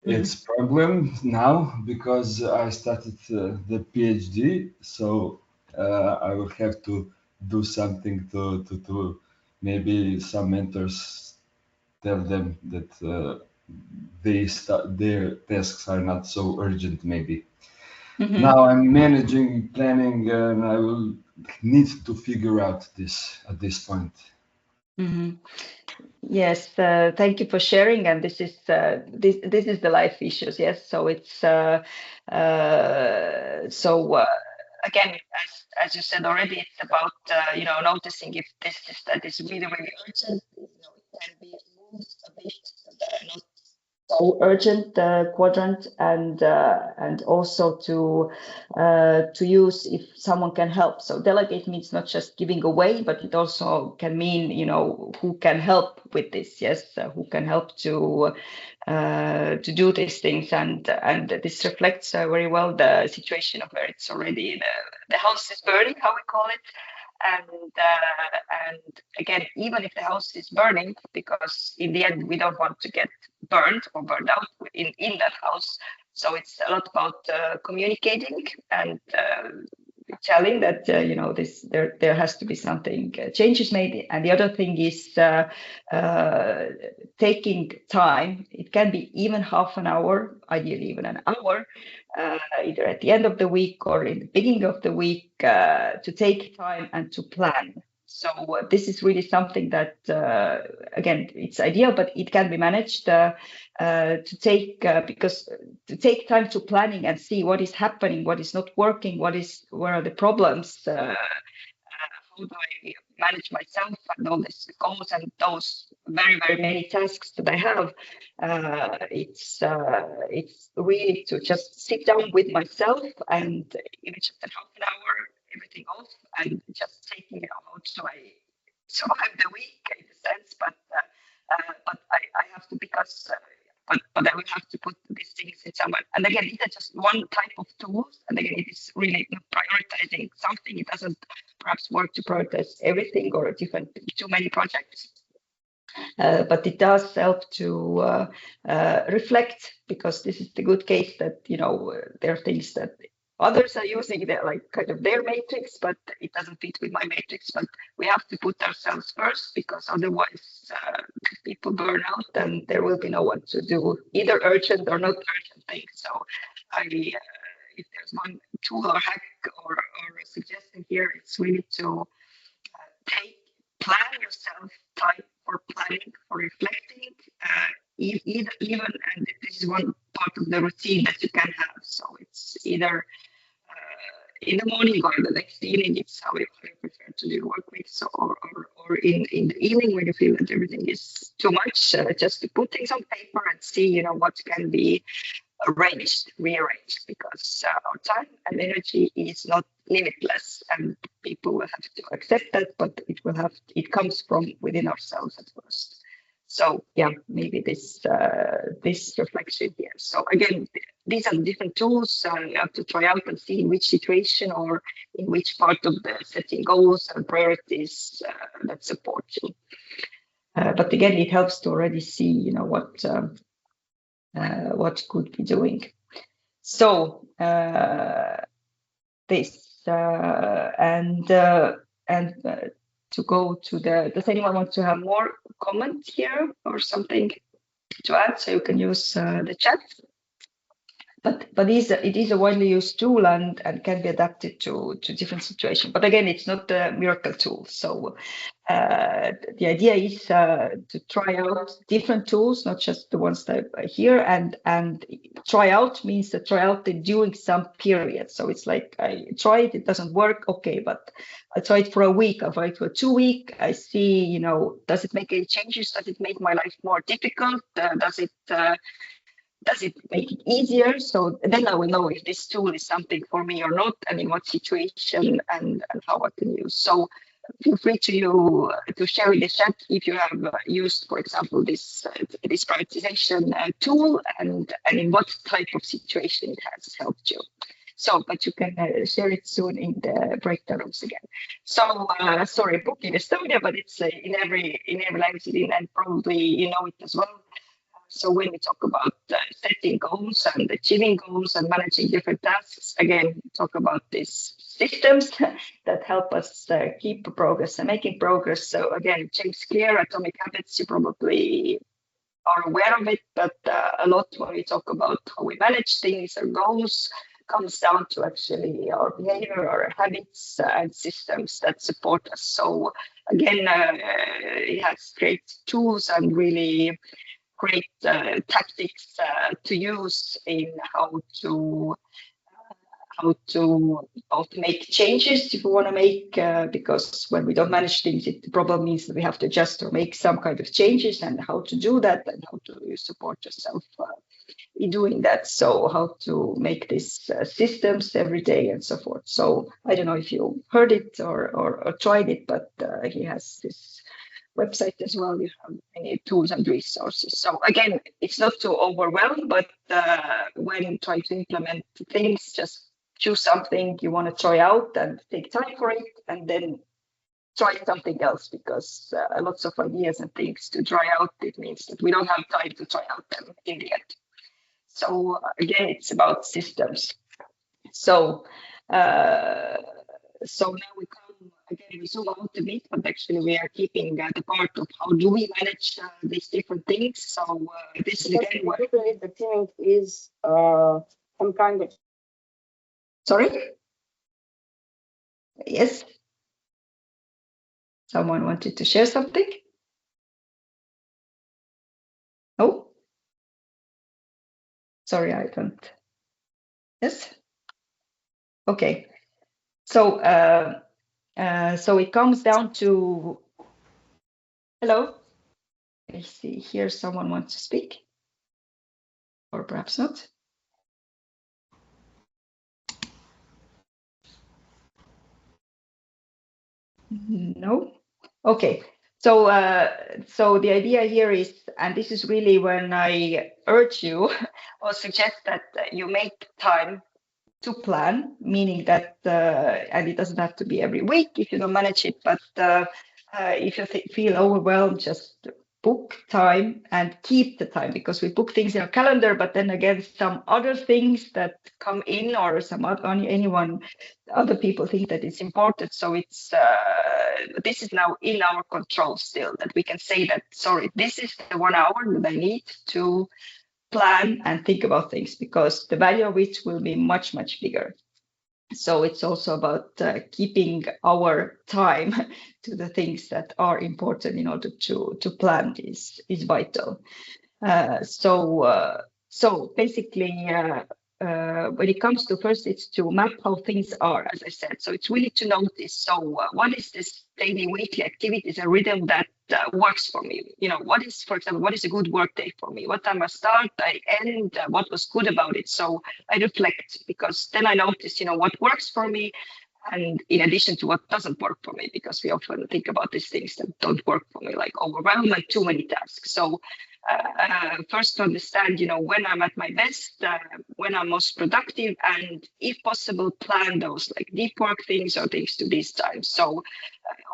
It's problem now because I started the PhD, so I will have to do something to maybe some mentors tell them that their tasks are not so urgent. Maybe now I'm managing planning, and I will need to figure out this at this point. Yes, thank you for sharing. And this is this is the life issues. Yes, so it's again, as you said already, it's about noticing if this is that is really urgent. It can be moved a bit, not so urgent quadrant, and also to use if someone can help. So delegate means not just giving away, but it also can mean who can help with this. Yes, who can help to do these things, and this reflects very well the situation of where it's already the house is burning, how we call it. And again, even if the house is burning, because in the end we don't want to get burned or burned out in that house. So it's a lot about communicating and telling that there has to be something changes made. And the other thing is taking time. It can be even half an hour, ideally even an hour, either at the end of the week or in the beginning of the week, to take time and to plan. So this is really something that, again, it's ideal, but it can be managed to take time to planning and see what is happening, what is not working, where are the problems, how do I manage myself and all these goals and those very, very many tasks that I have. It's really to just sit down with myself and even just half an hour, everything off, and just taking out so I survive the week in a sense. But I have to, because but I will have to put this things in someone. And again, these are just one type of tools. And again, it is really prioritizing something. It doesn't perhaps work to prioritize everything or too many projects. But it does help to reflect, because this is the good case that, you know, there are things that others are using, they're like kind of their matrix, but it doesn't fit with my matrix. But we have to put ourselves first, because otherwise people burn out and there will be no one to do either urgent or not urgent things. So if there's one tool or hack or a suggestion here, it's really to plan yourself time for planning, for reflecting, even, and this is one part of the routine that you can have. So it's either in the morning or the next evening, it's how you prefer to do work weeks, or in the evening when you feel that everything is too much, just to put things on paper and see, you know, what can be rearranged, because our time and energy is not limitless, and people will have to accept that, but it comes from within ourselves at first. So yeah, maybe this reflection here. So again, these are the different tools. You have to try out and see in which situation or in which part of the setting goals and priorities that support you. But again, it helps to already see, you know, what could be doing. So this and to go to the, does anyone want to have more comment here or something to add? So you can use the chat. But it is a widely used tool and can be adapted to different situations. But again, it's not a miracle tool. So the idea is to try out different tools, not just the ones that are here. And try out means to try out during some period. So it's like, I try it doesn't work, okay, but I try it for a week, I try it for 2 weeks. I see, you know, does it make any changes? Does it make my life more difficult? Does it make it easier? So then I will know if this tool is something for me or not, and in what situation, and how I can use. So feel free to share in the chat if you have used, for example, this prioritization tool, and in what type of situation it has helped you. So, but you can share it soon in the breakout rooms again. So, sorry, book in Estonia, but it's in every language, and probably you know it as well. So when we talk about setting goals and achieving goals and managing different tasks, again, we talk about these systems that help us keep progress and making progress. So again, James Clear, Atomic Habits, you probably are aware of it, but a lot when we talk about how we manage things or goals comes down to actually our behavior, our habits and systems that support us. So again, it has great tools and really great tactics to use in how to make changes if we want to make, because when we don't manage things, it probably means that we have to adjust or make some kind of changes, and how to do that and how to support yourself in doing that. So how to make these systems every day and so forth. So I don't know if you heard it or tried it, but he has this website as well. You have many tools and resources. So again, it's not to overwhelm, but when trying to implement things, just choose something you want to try out and take time for it, and then try something else, because lots of ideas and things to try out, it means that we don't have time to try out them in the end. So again, it's about systems. So so now we come again, we zoom out a bit, but actually we are keeping the part of how do we manage these different things. So this is again where the teaming is some kind of. Sorry? Yes? Someone wanted to share something? Oh? Sorry, I don't. Yes? Okay. So so it comes down to, hello? I see here someone wants to speak, or perhaps not. No? Okay. So the idea here is, and this is really when I urge you or suggest that you make time to plan, meaning that, and it doesn't have to be every week if you don't manage it, but if you feel overwhelmed, just book time and keep the time, because we book things in our calendar, but then again, some other things that come in, or some other people think that it's important. So it's this is now in our control still, that we can say that, sorry, this is the 1 hour that I need to plan and think about things, because the value of it will be much, much bigger. So it's also about keeping our time to the things that are important in order to plan is vital. So basically, when it comes to first, it's to map how things are, as I said. So it's really to notice. So what is this daily, weekly activities and rhythm that works for me? What is, for example, what is a good work day for me? What time I start, I end, what was good about it? So I reflect, because then I notice, what works for me, and in addition to what doesn't work for me, because we often think about these things that don't work for me, like overwhelm and too many tasks. So first to understand, when I'm at my best, when I'm most productive, and if possible, plan those like deep work things or things to these times. So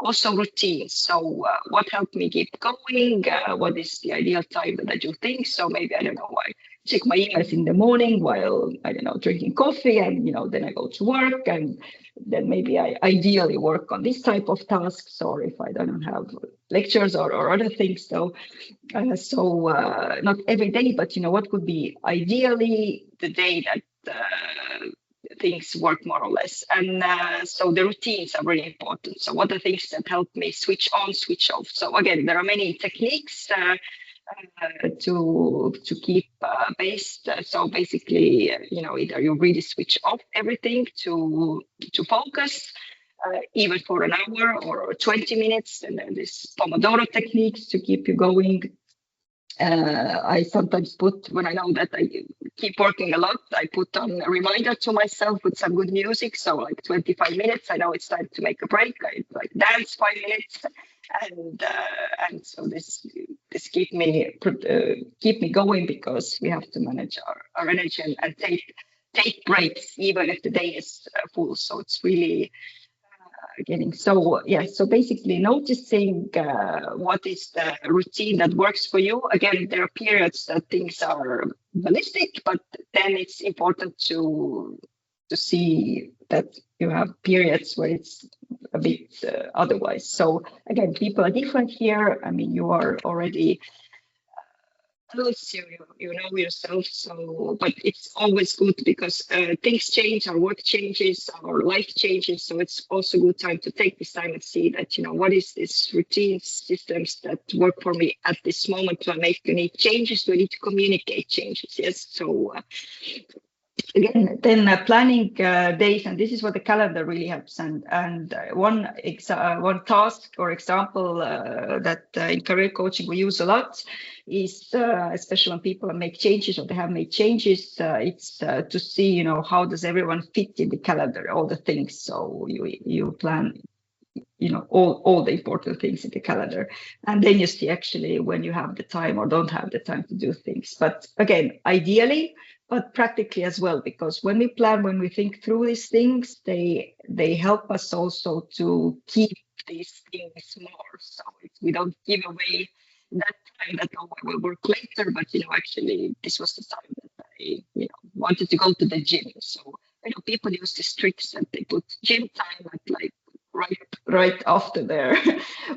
also routines. So what helped me keep going? What is the ideal time that I do things? So maybe, I don't know, I check my emails in the morning while, I don't know, drinking coffee, and, then I go to work, and then maybe I ideally work on this type of tasks, or if I don't have lectures or other things. So not every day, but, what could be ideally the day that things work more or less. And so the routines are really important. So what are things that help me switch on, switch off? So again, there are many techniques to keep based. So basically, either you really switch off everything to focus, even for an hour or 20 minutes, and then this Pomodoro techniques to keep you going. I sometimes put, when I know that I keep working a lot, I put on a reminder to myself with some good music. So like 25 minutes, I know it's time to make a break. I like dance 5 minutes, and so this keep me going, because we have to manage our energy and take breaks even if the day is full. So it's really so basically noticing what is the routine that works for you. Again, there are periods that things are ballistic, but then it's important to see that you have periods where it's a bit otherwise. So again, people are different here. I mean, you are already you know yourself, so but it's always good, because things change, our work changes, our life changes, so it's also a good time to take this time and see that, what is this routine systems that work for me at this moment. Do I make any changes? Do I need to communicate changes? Yes. So again, then planning days, and this is what the calendar really helps. And one task or example that in career coaching we use a lot is, especially when people make changes or they have made changes, it's to see, how does everyone fit in the calendar, all the things. So you plan, all the important things in the calendar, and then you see actually when you have the time or don't have the time to do things. But again, ideally, but practically as well, because when we plan, when we think through these things, they help us also to keep these things more. So we don't give away that time that, I will work later, but actually this was the time that I wanted to go to the gym. So people use these tricks that they put gym time at like right after their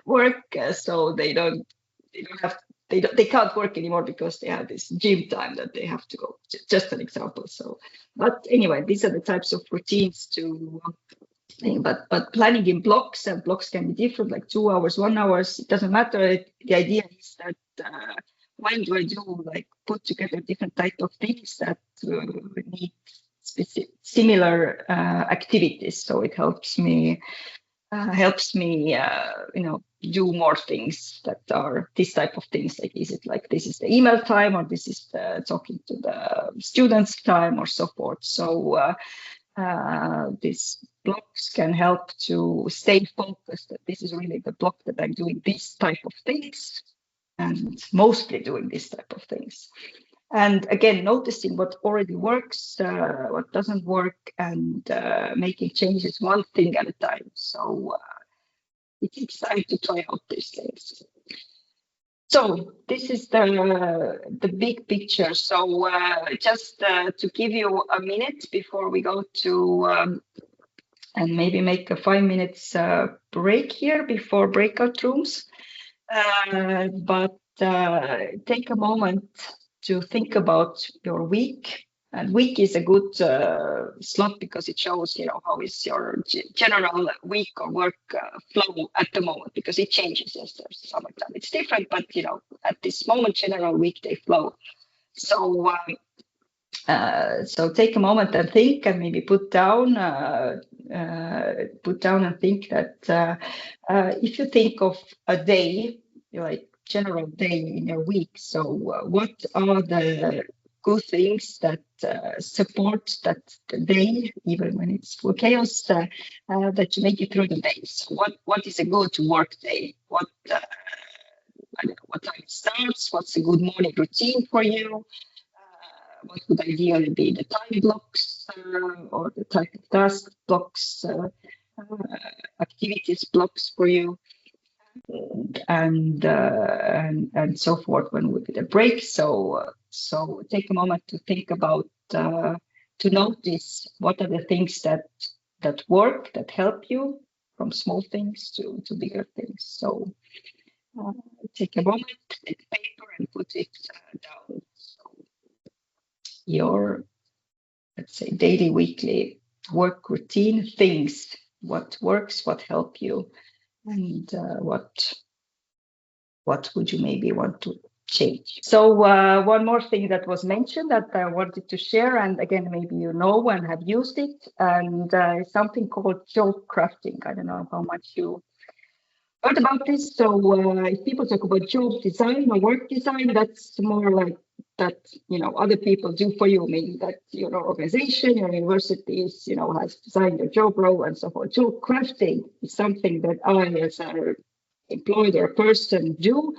work, so they can't work anymore because they have this gym time that they have to go. Just an example. So, but anyway, these are the types of routines but planning in blocks, and blocks can be different, like 2 hours, 1 hour, it doesn't matter. The idea is that when do I do, like, put together different type of things that need similar activities. So it helps me do more things that are this type of things. Like, is it like this is the email time, or this is the talking to the students time, or so forth. So These blocks can help to stay focused. This is really the block that I'm doing this type of things, and mostly doing this type of things. And again, noticing what already works, what doesn't work, and making changes one thing at a time. So it takes time to try out these things. So this is the big picture. So just to give you a minute before we go to and maybe make a 5 minutes break here before breakout rooms. But take a moment to think about your week. And week is a good slot because it shows, how is your general week or work flow at the moment, because it changes. Yes, there's summertime, it's different, but at this moment, general weekday flow. So so take a moment and think, and maybe put down and think that if you think of a day, like general day in your week, so what are the good things that support that day, even when it's full chaos, that you make it through the day? So what is a good work day? What I don't know, what time it starts? What's a good morning routine for you? What would ideally be the time blocks or the type of task blocks, activities blocks for you, and so forth. When would be the break? So take a moment to think about, to notice what are the things that work, that help you, from small things to bigger things. So take a moment, take paper and put it down. So your, let's say, daily, weekly work routine things, what works, what help you, and what would you maybe want to change. So one more thing that was mentioned that I wanted to share, and again, maybe you know and have used it, and something called job crafting. I don't know how much you heard about this. So if people talk about job design or work design, that's more like that, other people do for you, meaning that your organization, your universities, has designed your job role and so forth. Job crafting is something that I, as an employed or a person, do,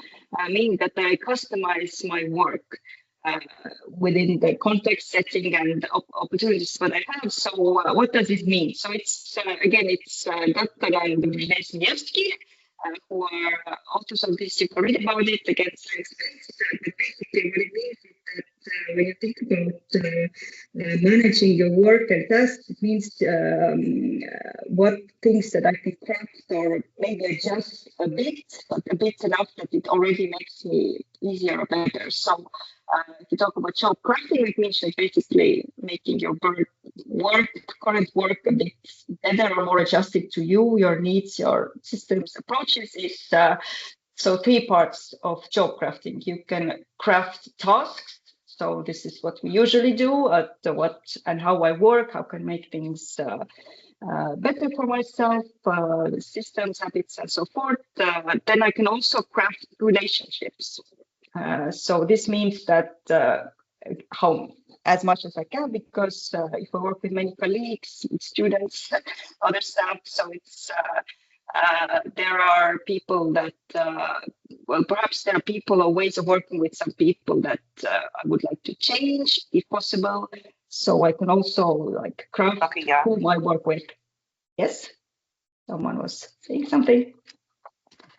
meaning that I customize my work within the context, setting, and opportunities that I have. So what does this mean? So it's, again, it's Dr. and Brzezinski, who are authors of this. You can read about it, again, science based. But basically, what it means is that when you think about managing your work and tasks, it means what things that I can craft or maybe adjust a bit, but a bit enough that it already makes me easier or better. So if you talk about job crafting, it means like basically making your current work a bit better or more adjusted to you, your needs, your systems, approaches. Is so 3 parts of job crafting. You can craft tasks. So this is what we usually do, what and how I work, how can I make things better for myself, systems, habits, and so forth. Then I can also craft relationships. So this means that how as much as I can, because if I work with many colleagues, students, other staff, so it's there are people that well, perhaps there are people or ways of working with some people that I would like to change if possible. So I can also like craft whom I work with. Yes, someone was saying something.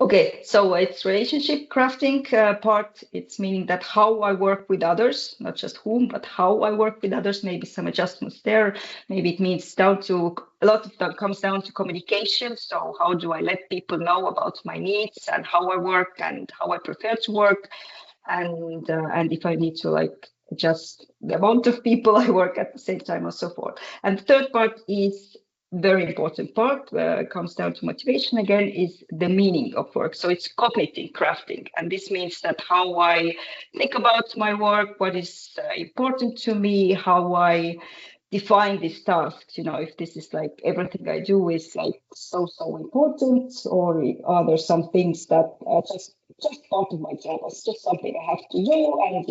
Okay, so it's relationship crafting part. It's meaning that how I work with others, not just whom, but how I work with others. Maybe some adjustments there. Maybe it means down to a lot of that comes down to communication. So how do I let people know about my needs and how I work and how I prefer to work, and if I need to like adjust the amount of people I work at the same time or so forth. And the third part is very important part, comes down to motivation again, is the meaning of work. So it's cognitive crafting, and this means that how I think about my work, what is important to me, how I define these tasks. If this is like everything I do is like so important, or are there some things that are just part of my job? It's just something I have to do, and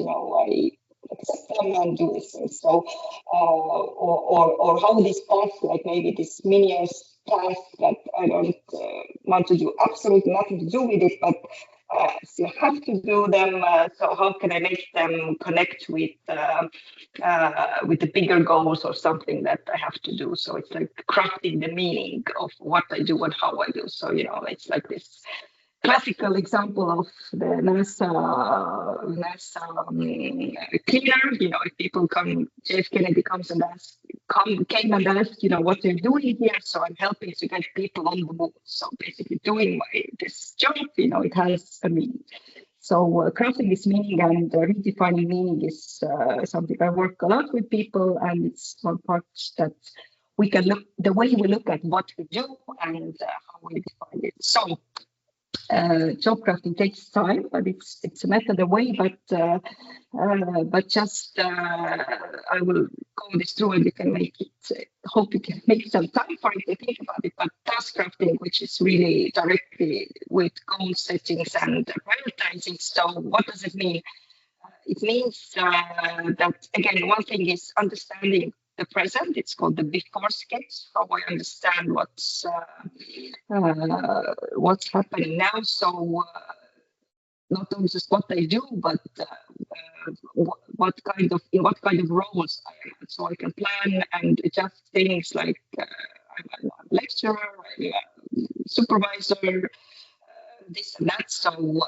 accept them and do this thing. So, or how these tasks, like maybe this minions task that I don't want to do absolutely nothing to do with it, but you have to do them. So how can I make them connect with the bigger goals or something that I have to do? So it's like crafting the meaning of what I do and how I do. So, you know, it's like this classical example of the NASA cleaner. You know, if people come, JF Kennedy comes and came and asked, you know, what they're doing here. So I'm helping to get people on the moon. So basically doing this job, you know, it has a meaning. So crafting this meaning and redefining meaning is something I work a lot with people, and it's one part that we can look, the way we look at what we do and how we define it. So job crafting takes time, but it's a method away. But just I will go this through, and you can make it. Hope you can make some time for it to think about it. But task crafting, which is really directly with goal settings and prioritizing. So what does it mean? It means that, again, one thing is understanding the present. It's called the before sketch, how I understand what's happening now. So not only just what I do, but what kind of roles I am. So I can plan and adjust things like I'm a lecturer, I'm a supervisor, this and that. So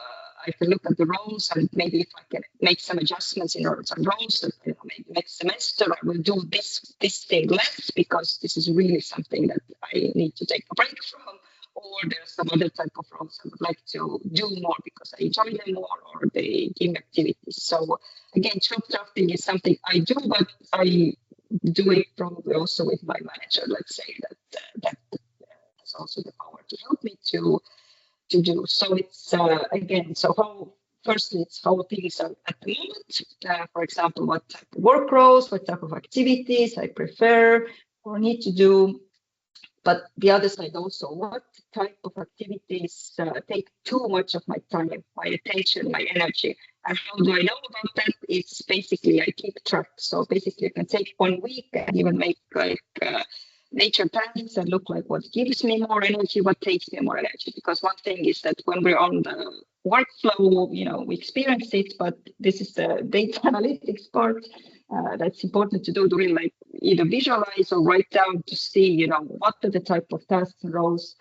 I can look at the roles, and maybe if I can make some adjustments in some roles, that, you know, maybe next semester I will do this thing less because this is really something that I need to take a break from, or there's some other type of roles I would like to do more because I enjoy them more, or they give me activities. So again, job drafting is something I do, but I do it probably also with my manager. Let's say that has also the power to help me to do. So it's again, so how firstly it's how things are at the moment. For example, what type of work roles, what type of activities I prefer or need to do. But the other side also, what type of activities take too much of my time, my attention, my energy, and how do I know about that? It's basically I keep track. So basically, I can take 1 week and even make like nature tasks and look like what gives me more energy, what takes me more energy. Because one thing is that when we're on the workflow, you know, we experience it, but this is the data analytics part that's important to do, to really like either visualize or write down to see, you know, what are the type of tasks and roles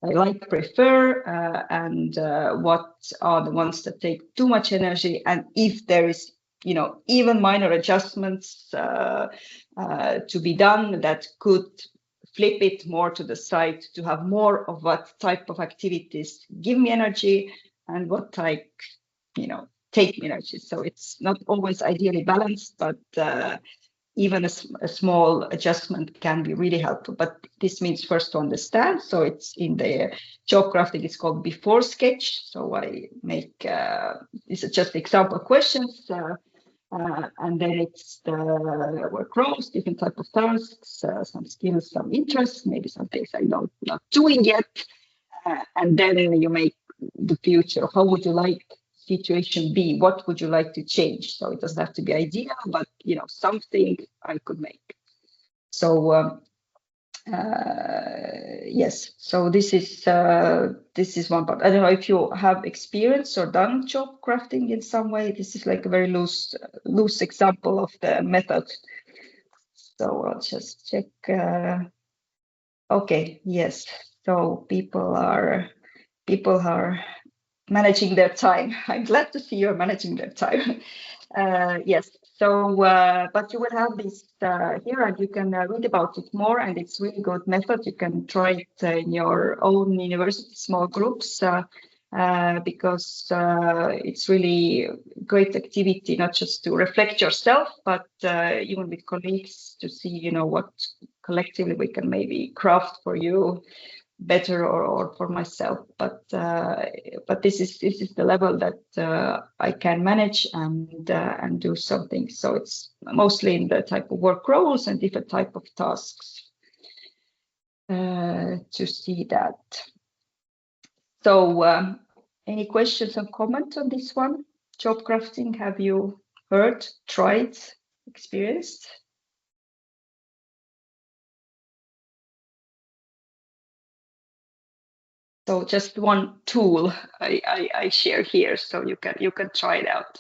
I like, prefer, and what are the ones that take too much energy, and if there is, you know, even minor adjustments to be done that could flip it more to the side to have more of what type of activities give me energy and what type, you know, take me energy. So it's not always ideally balanced, but even a small adjustment can be really helpful. But this means first to understand. So it's in the job crafting, it's called before sketch. So I make, this is just example questions. And then it's the work roles, different type of tasks, some skills, some interests, maybe some things I'm not doing yet. And then you make the future. How would you like situation be? What would you like to change? So it doesn't have to be ideal, but, you know, something I could make. So yes, so this is one part. I don't know if you have experience or done job crafting in some way. This is like a very loose example of the method. So I'll just check. Okay, yes. So people are managing their time. I'm glad to see you're managing their time. Yes. So, but you will have this here, and you can read about it more. And it's really good method. You can try it in your own university, small groups, because it's really great activity, not just to reflect yourself, but even with colleagues to see, you know, what collectively we can maybe craft for you better or for myself. But this is the level that I can manage and do something. So it's mostly in the type of work roles and different type of tasks to see that. So any questions and comments on this one? Job crafting, have you heard, tried, experienced? So just one tool I share here, so you can try it out.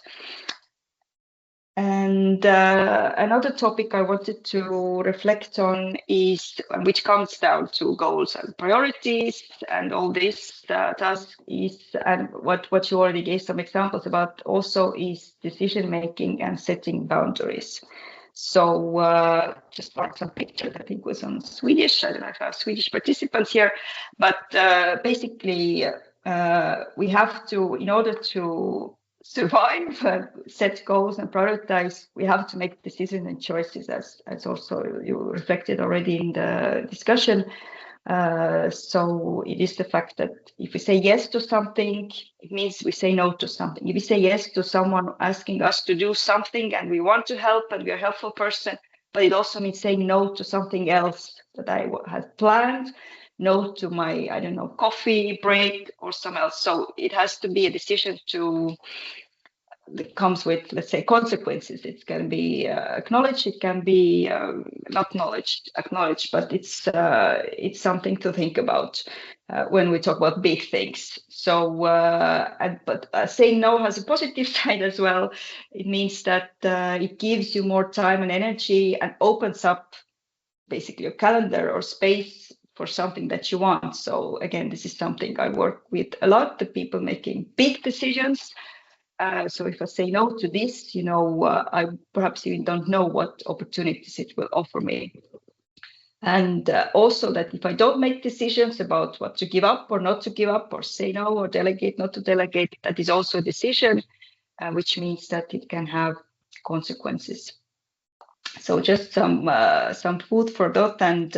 And another topic I wanted to reflect on is, which comes down to goals and priorities and all this task is, and what you already gave some examples about also is decision making and setting boundaries. So just like some pictures, I think was on Swedish. I don't know if I have Swedish participants here, but basically we have to, in order to survive, set goals and prioritize, we have to make decisions and choices, as also you reflected already in the discussion. So it is the fact that if we say yes to something, it means we say no to something. If we say yes to someone asking us to do something and we want to help and we're a helpful person, but it also means saying no to something else that I had planned, no to my, I don't know, coffee break or something else. So it has to be a decision that comes with, let's say, consequences. It can be acknowledged, it can be not acknowledged, but it's something to think about when we talk about big things. So, but saying no has a positive side as well. It means that it gives you more time and energy and opens up basically your calendar or space for something that you want. So again, this is something I work with a lot, the people making big decisions. So if I say no to this, I perhaps even don't know what opportunities it will offer me. And also that if I don't make decisions about what to give up or not to give up, or say no or delegate, not to delegate, that is also a decision, which means that it can have consequences. So just some food for thought, and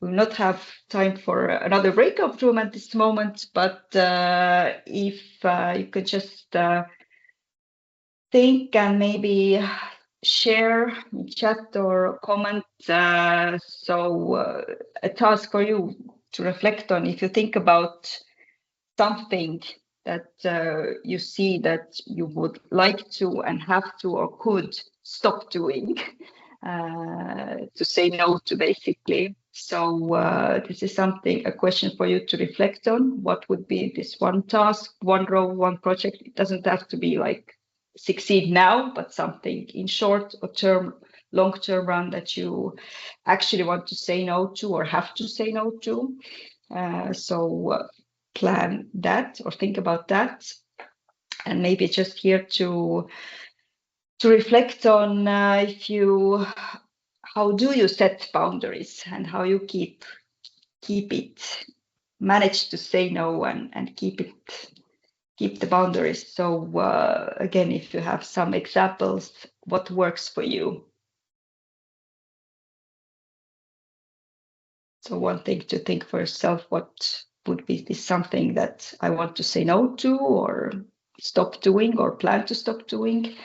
we will not have time for another breakout room at this moment, but if you could just think and maybe share in chat or comment. So a task for you to reflect on, if you think about something that you see that you would like to and have to or could stop doing, to say no to, basically. So this is a question for you to reflect on. What would be this one task, one role, one project? It doesn't have to be like succeed now, but something in short or long-term run that you actually want to say no to or have to say no to. So plan that or think about that, and maybe just here to reflect on how do you set boundaries and how you keep it, manage to say no and keep the boundaries. So again, if you have some examples, what works for you? So one thing to think for yourself, what would be this something that I want to say no to or stop doing or plan to stop doing?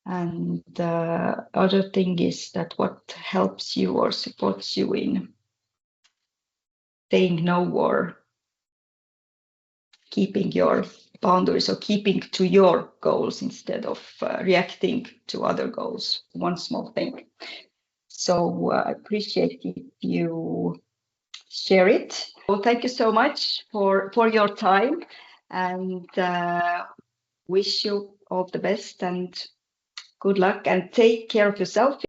And the other thing is that what helps you or supports you in saying no or keeping your boundaries or keeping to your goals instead of reacting to other goals. One small thing. So I appreciate if you share it. Well, thank you so much for your time, and wish you all the best and good luck, and take care of yourself.